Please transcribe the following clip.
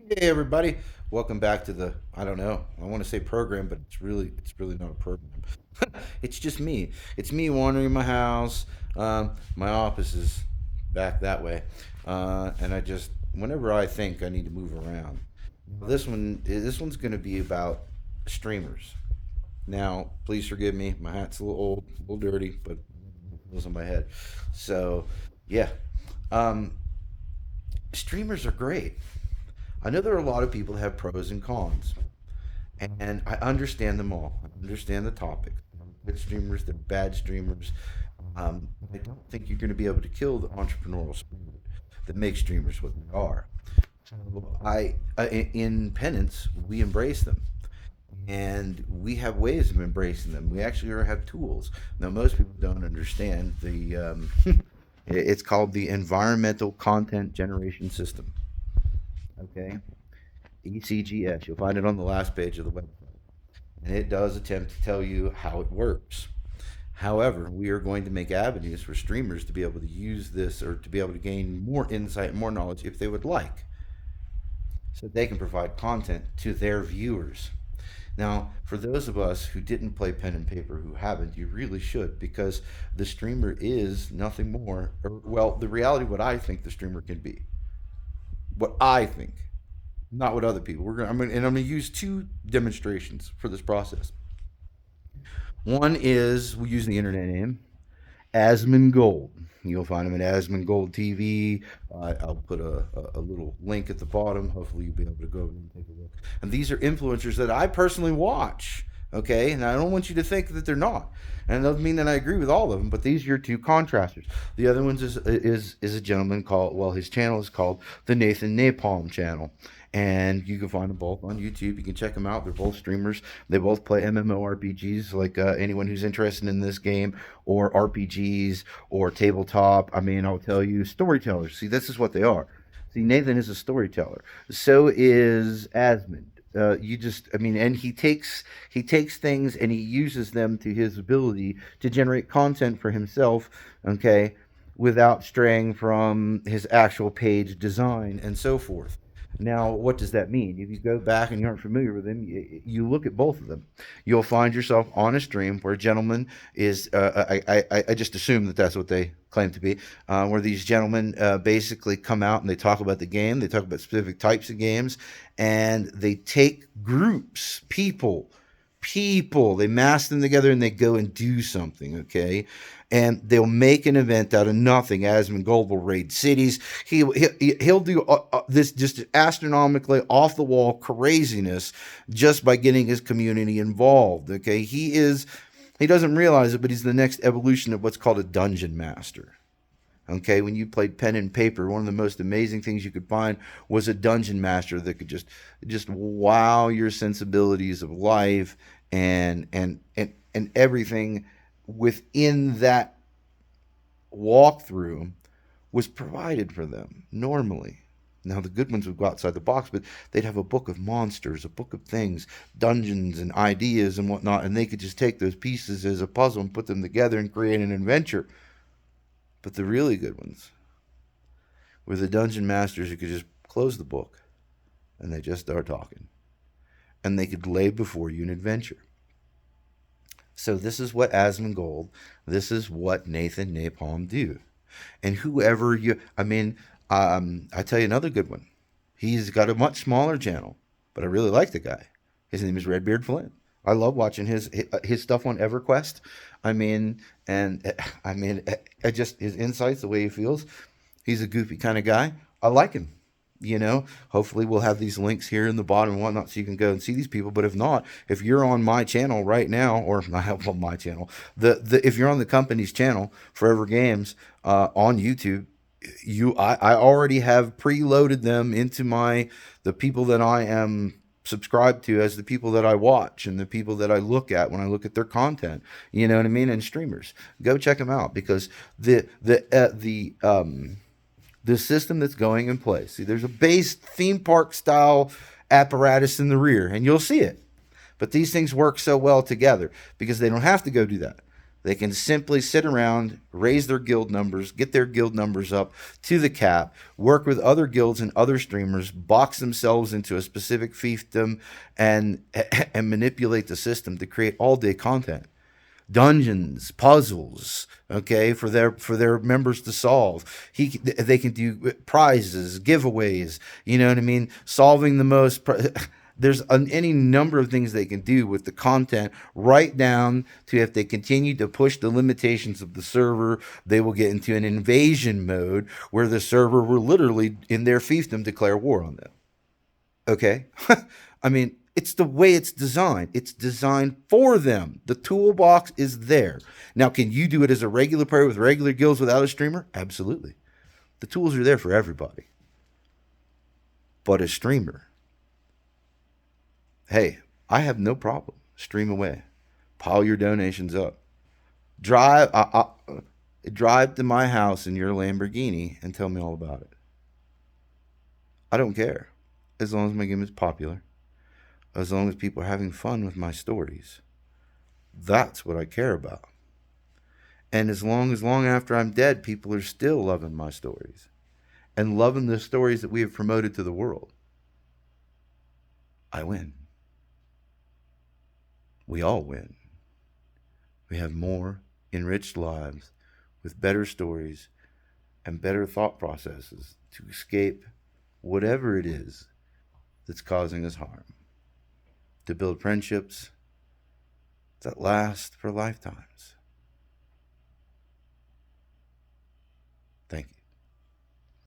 Hey everybody, welcome back to the I don't know. I want to say program, but it's really not a program. It's just me. It's me wandering my house. My office is back that way, and I just whenever I think I need to move around. This one's going to be about streamers. Now, please forgive me. My hat's a little old, a little dirty, but it was on my head. So, yeah, um, streamers are great. I know there are a lot of people that have pros and cons, and I understand them all. I understand the topic. There are good streamers, there are bad streamers. I don't think you're going to be able to kill the entrepreneurial spirit that makes streamers what they are. So in Penance, we embrace them, and we have ways of embracing them. We actually have tools. Now, most people don't understand the. It's called the Environmental Content Generation System. Okay, ECGS. You'll find it on the last page of the website. And it does attempt to tell you how it works. However, we are going to make avenues for streamers to be able to use this or to be able to gain more insight and more knowledge if they would like, so they can provide content to their viewers. Now, for those of us who didn't play pen and paper, who haven't, you really should, because the streamer is nothing more, or, well, the reality, what I think the streamer can be. What I think, not what other people. I'm gonna use two demonstrations for this process. One is we use the internet name Asmongold. You'll find him at Asmongold TV. I'll put a little link at the bottom. Hopefully, you'll be able to go over and take a look. And these are influencers that I personally watch. Okay, and I don't want you to think that they're not. And it doesn't mean that I agree with all of them, but these are your two contrasters. The other one is a gentleman called, well, his channel is called the Nathan Napalm channel, and you can find them both on YouTube. You can check them out. They're both streamers. They both play MMORPGs, like anyone who's interested in this game, or RPGs, or tabletop. I mean, I'll tell you, storytellers. See, this is what they are. See, Nathan is a storyteller. So is Asmund. I mean, and he takes things and he uses them to his ability to generate content for himself. Okay, without straying from his actual page design and so forth. Now, what does that mean? If you go back and you aren't familiar with them, you look at both of them. You'll find yourself on a stream where a gentleman is. I just assume that that's what they claim to be. Where these gentlemen basically come out and they talk about the game. They talk about specific types of games, and they take groups, people, they mass them together and they go and do something. Okay, and they'll make an event out of nothing. Asmongold will raid cities. He'll do this just astronomically off the wall craziness just by getting his community involved. Okay, he doesn't realize it, but he's the next evolution of what's called a dungeon master. Okay, when you played pen and paper, one of the most amazing things you could find was a dungeon master that could just wow your sensibilities of life and everything within that walkthrough was provided for them normally. Now, the good ones would go outside the box, but they'd have a book of monsters, a book of things, dungeons and ideas and whatnot, and they could just take those pieces as a puzzle and put them together and create an adventure. But the really good ones were the dungeon masters who could just close the book and they just start talking. And they could lay before you an adventure. So this is what Asmongold, this is what Nathan Napalm do. And whoever you, I mean, I tell you another good one. He's got a much smaller channel, but I really like the guy. His name is Redbeard Flint. I love watching his stuff on EverQuest. I mean, and I mean, I just his insights, the way he feels. He's a goofy kind of guy. I like him. Hopefully we'll have these links here in the bottom and whatnot so you can go and see these people. But if not, if you're on my channel right now, or I have on my channel, if you're on the company's channel, Forever Games, on YouTube, I already have preloaded them into the people that I am subscribed to as the people that I watch and the people that I look at when I look at their content. You know what I mean? And streamers, go check them out because the system that's going in place. See, there's a base theme park style apparatus in the rear, and you'll see it. But these things work so well together because they don't have to go do that. They can simply sit around, raise their guild numbers, get their guild numbers up to the cap, work with other guilds and other streamers, box themselves into a specific fiefdom, and and manipulate the system to create all day content, dungeons, puzzles, okay, for their members to solve. They can do prizes, giveaways. You know what I mean? Solving the most. There's any number of things they can do with the content, right down to if they continue to push the limitations of the server, they will get into an invasion mode where the server will literally, in their fiefdom, declare war on them. Okay? I mean, it's the way it's designed. It's designed for them. The toolbox is there. Now, can you do it as a regular player with regular guilds without a streamer? Absolutely. The tools are there for everybody. But a streamer, hey, I have no problem. Stream away. Pile your donations up. Drive, drive to my house in your Lamborghini and tell me all about it. I don't care. As long as my game is popular. As long as people are having fun with my stories. That's what I care about. And as long after I'm dead, people are still loving my stories and loving the stories that we have promoted to the world, I win. We all win. We have more enriched lives with better stories and better thought processes to escape whatever it is that's causing us harm, to build friendships that last for lifetimes.